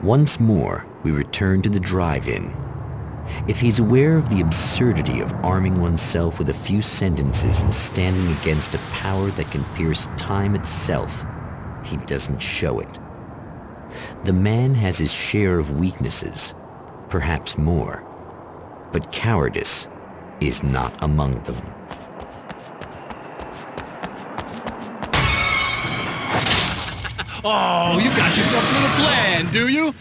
Once more, we return to the drive-in. If he's aware of the absurdity of arming oneself with a few sentences and standing against a power that can pierce time itself, he doesn't show it. The man has his share of weaknesses, perhaps more, but cowardice is not among them. Oh, you got yourself a little plan, do you?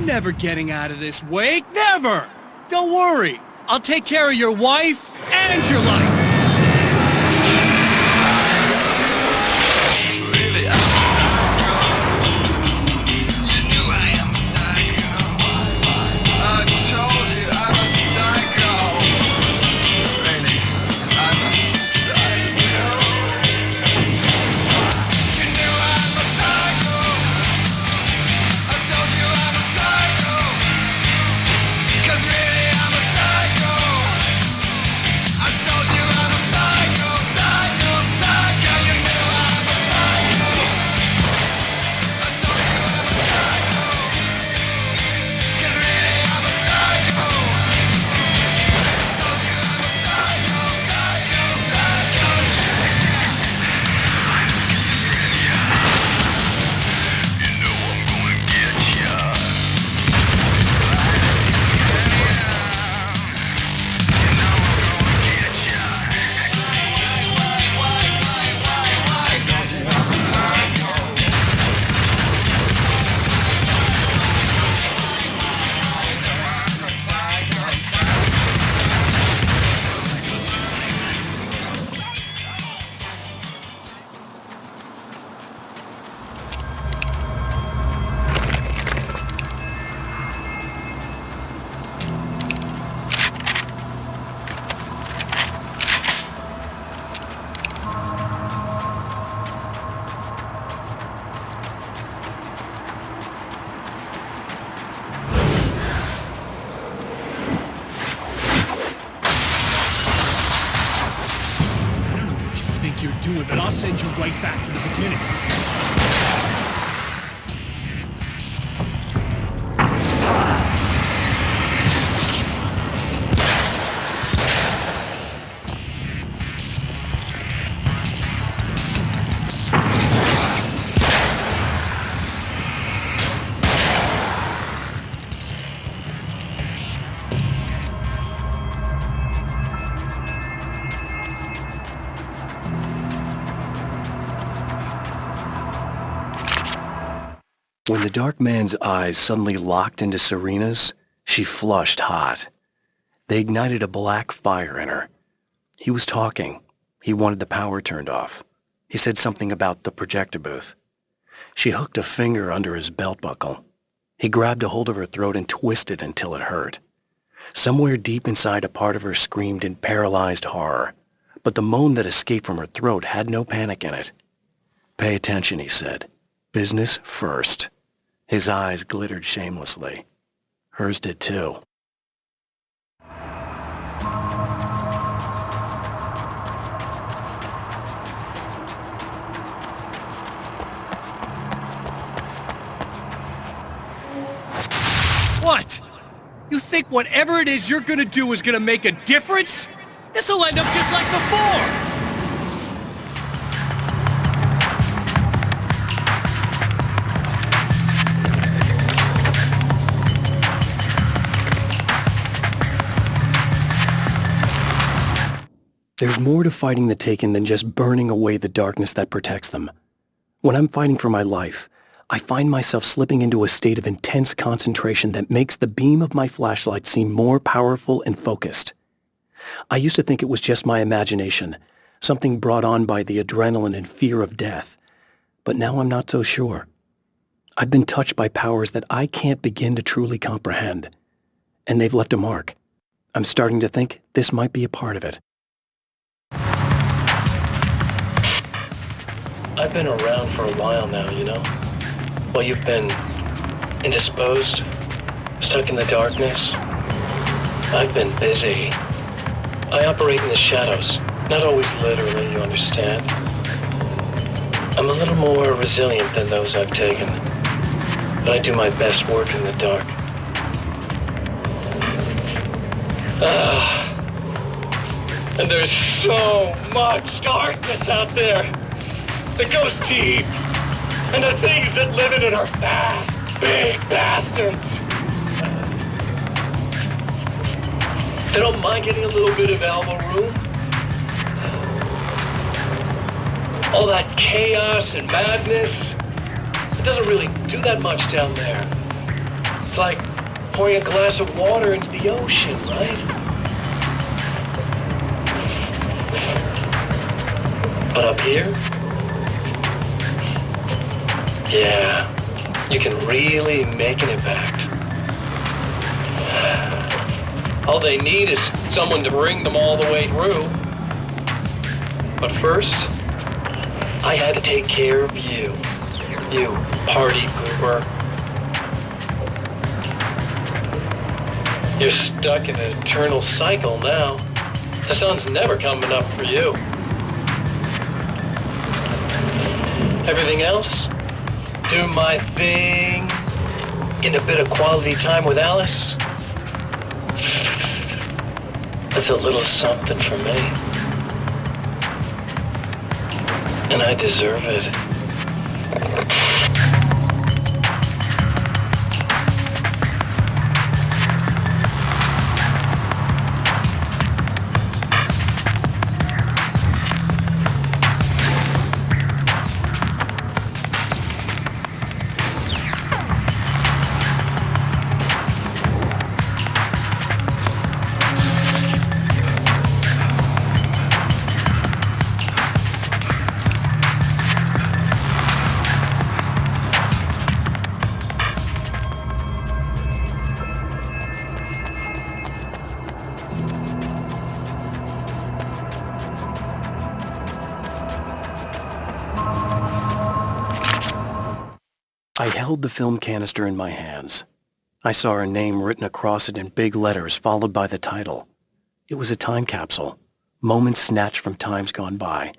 Never getting out of this wake, never! Don't worry, I'll take care of your wife and your life! Told you you right back to the beginning. When the dark man's eyes suddenly locked into Serena's, she flushed hot. They ignited a black fire in her. He was talking. He wanted the power turned off. He said something about the projector booth. She hooked a finger under his belt buckle. He grabbed a hold of her throat and twisted until it hurt. Somewhere deep inside, a part of her screamed in paralyzed horror, but the moan that escaped from her throat had no panic in it. "Pay attention," he said. "Business first." His eyes glittered shamelessly. Hers did too. What? You think whatever it is you're gonna do is gonna make a difference? This'll end up just like before! There's more to fighting the Taken than just burning away the darkness that protects them. When I'm fighting for my life, I find myself slipping into a state of intense concentration that makes the beam of my flashlight seem more powerful and focused. I used to think it was just my imagination, something brought on by the adrenaline and fear of death, but now I'm not so sure. I've been touched by powers that I can't begin to truly comprehend, and they've left a mark. I'm starting to think this might be a part of it. I've been around for a while now, you know? Well, you've been indisposed, stuck in the darkness. I've been busy. I operate in the shadows, not always literally, you understand. I'm a little more resilient than those I've taken, but I do my best work in the dark. And there's so much darkness out there that goes deep. And the things that live in it are fast, big bastards. They don't mind getting a little bit of elbow room. All that chaos and madness, it doesn't really do that much down there. It's like pouring a glass of water into the ocean, right? But up here, yeah, you can really make an impact. All they need is someone to bring them all the way through. But first, I had to take care of you. You party pooper. You're stuck in an eternal cycle now. The sun's never coming up for you. Everything else? Do my thing, get a bit of quality time with Alice. That's a little something for me. And I deserve it. I held the film canister in my hands. I saw her name written across it in big letters, followed by the title. It was a time capsule, moments snatched from times gone by,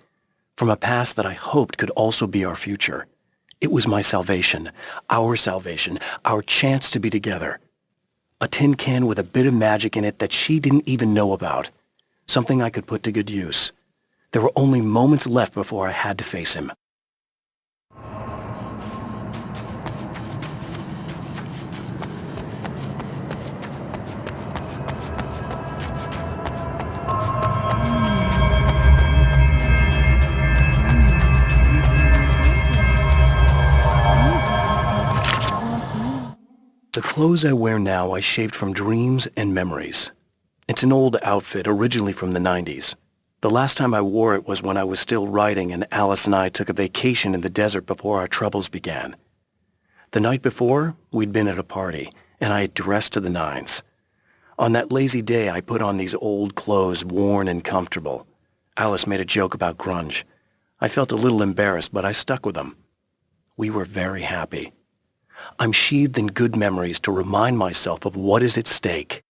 from a past that I hoped could also be our future. It was my salvation, our chance to be together. A tin can with a bit of magic in it that she didn't even know about. Something I could put to good use. There were only moments left before I had to face him. The clothes I wear now I shaped from dreams and memories. It's an old outfit, originally from the 90s. The last time I wore it was when I was still writing and Alice and I took a vacation in the desert before our troubles began. The night before, we'd been at a party, and I had dressed to the nines. On that lazy day, I put on these old clothes, worn and comfortable. Alice made a joke about grunge. I felt a little embarrassed, but I stuck with them. We were very happy. I'm sheathed in good memories to remind myself of what is at stake.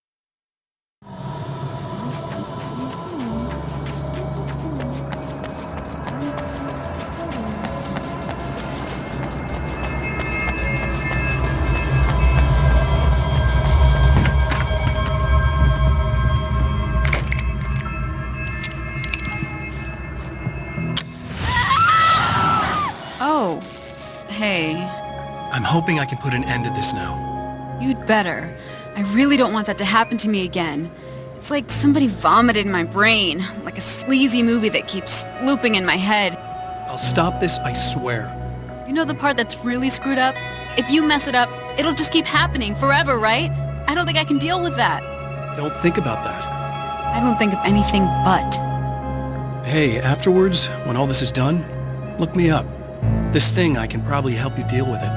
Oh, hey. I'm hoping I can put an end to this now. You'd better. I really don't want that to happen to me again. It's like somebody vomited in my brain, like a sleazy movie that keeps looping in my head. I'll stop this, I swear. You know the part that's really screwed up? If you mess it up, it'll just keep happening forever, right? I don't think I can deal with that. Don't think about that. I don't think of anything but. Hey, afterwards, when all this is done, look me up. This thing, I can probably help you deal with it.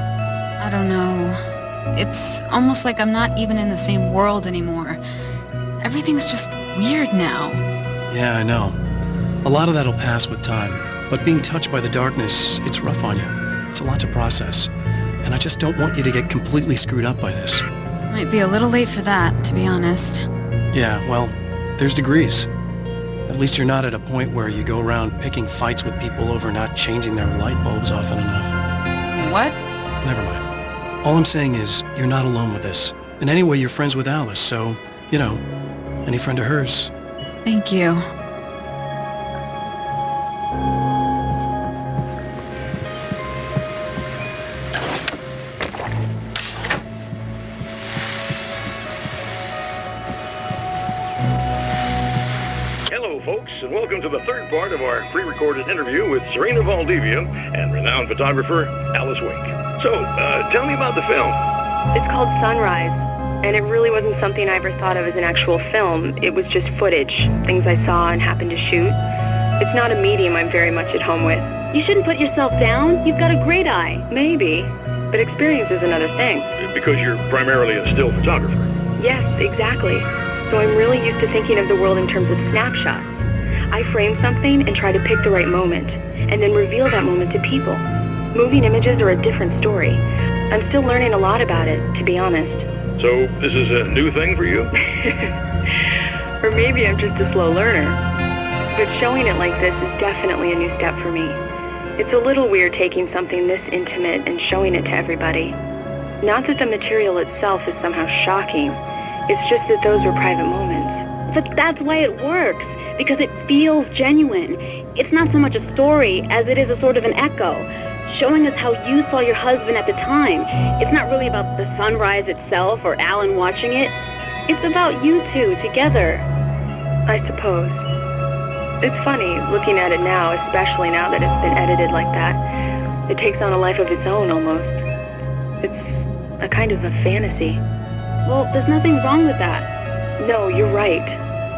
I don't know. It's almost like I'm not even in the same world anymore. Everything's just weird now. Yeah, I know. A lot of that'll pass with time. But being touched by the darkness, it's rough on you. It's a lot to process. And I just don't want you to get completely screwed up by this. Might be a little late for that, to be honest. Yeah, well, there's degrees. At least you're not at a point where you go around picking fights with people over not changing their light bulbs often enough. What? Never mind. All I'm saying is, you're not alone with this. And anyway, you're friends with Alice, so, you know, any friend of hers. Thank you. Hello, folks, and welcome to the third part of our pre-recorded interview with Serena Valdivia and renowned photographer Alice Wake. So, tell me about the film. It's called Sunrise, and it really wasn't something I ever thought of as an actual film. It was just footage, things I saw and happened to shoot. It's not a medium I'm very much at home with. You shouldn't put yourself down. You've got a great eye. Maybe, but experience is another thing. Because you're primarily a still photographer. Yes, exactly. So I'm really used to thinking of the world in terms of snapshots. I frame something and try to pick the right moment, and then reveal that moment to people. Moving images are a different story. I'm still learning a lot about it, to be honest. So this is a new thing for you? Or maybe I'm just a slow learner. But showing it like this is definitely a new step for me. It's a little weird taking something this intimate and showing it to everybody. Not that the material itself is somehow shocking. It's just that those were private moments. But that's why it works, because it feels genuine. It's not so much a story as it is a sort of an echo, showing us how you saw your husband at the time. It's not really about the sunrise itself or Alan watching it. It's about you two together. I suppose. It's funny, looking at it now, especially now that it's been edited like that. It takes on a life of its own, almost. It's a kind of a fantasy. Well, there's nothing wrong with that. No, you're right.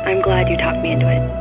I'm glad you talked me into it.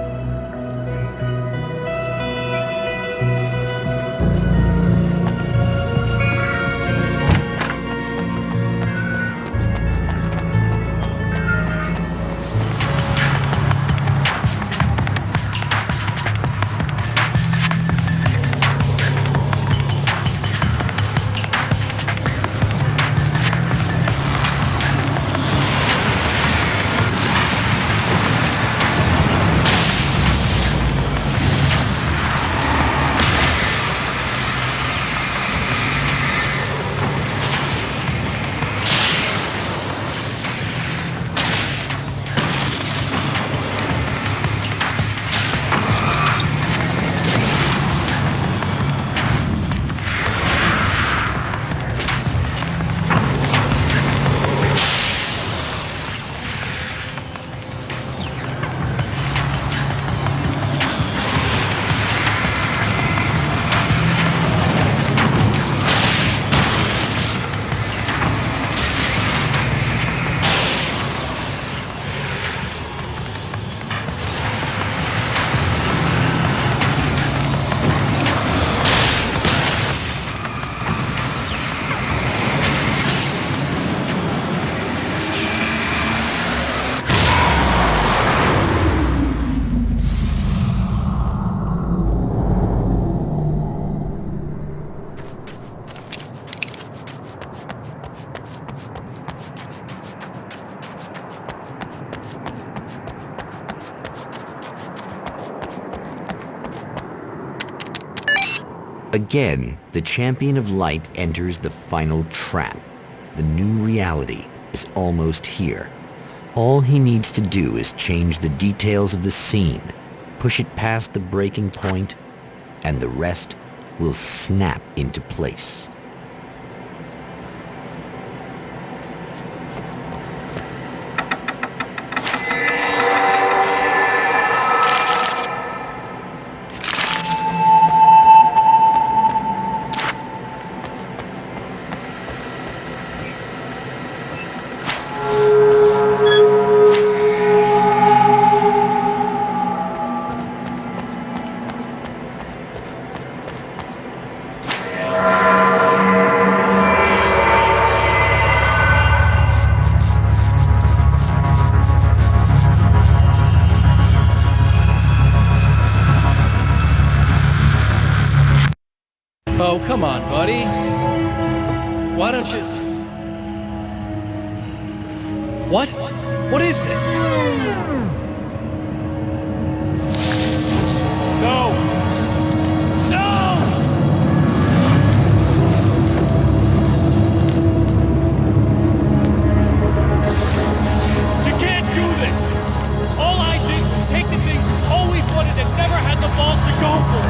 Again, the champion of light enters the final trap. The new reality is almost here. All he needs to do is change the details of the scene, push it past the breaking point, and the rest will snap into place. Oh, come on, buddy. Why don't you... What? What is this? No! No! You can't do this! All I did was take the things you always wanted and never had the balls to go for!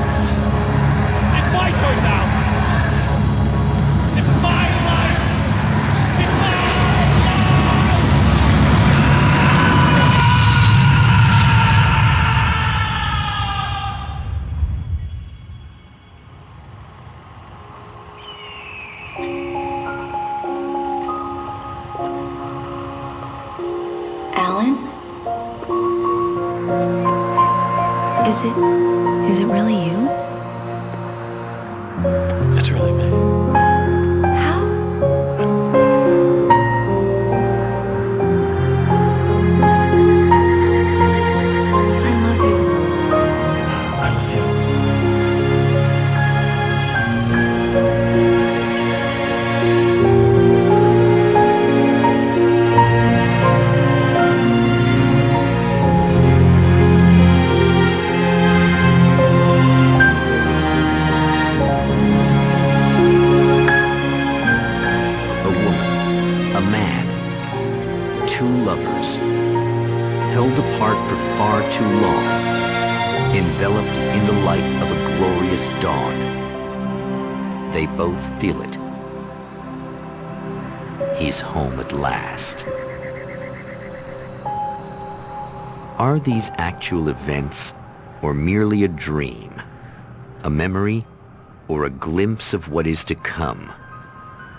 It's my turn now! It's my life! It's my life! Alan? Is it really you? It's really me. How? I love you. I love you. A woman, a man, two lovers, held apart for far too long, enveloped in the light of a glorious dawn. They both feel it. He's home at last. Are these actual events, or merely a dream? A memory, or a glimpse of what is to come?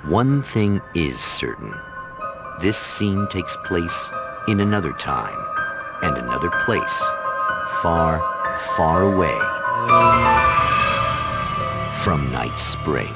One thing is certain. This scene takes place in another time and another place, far, far away from Night Spring.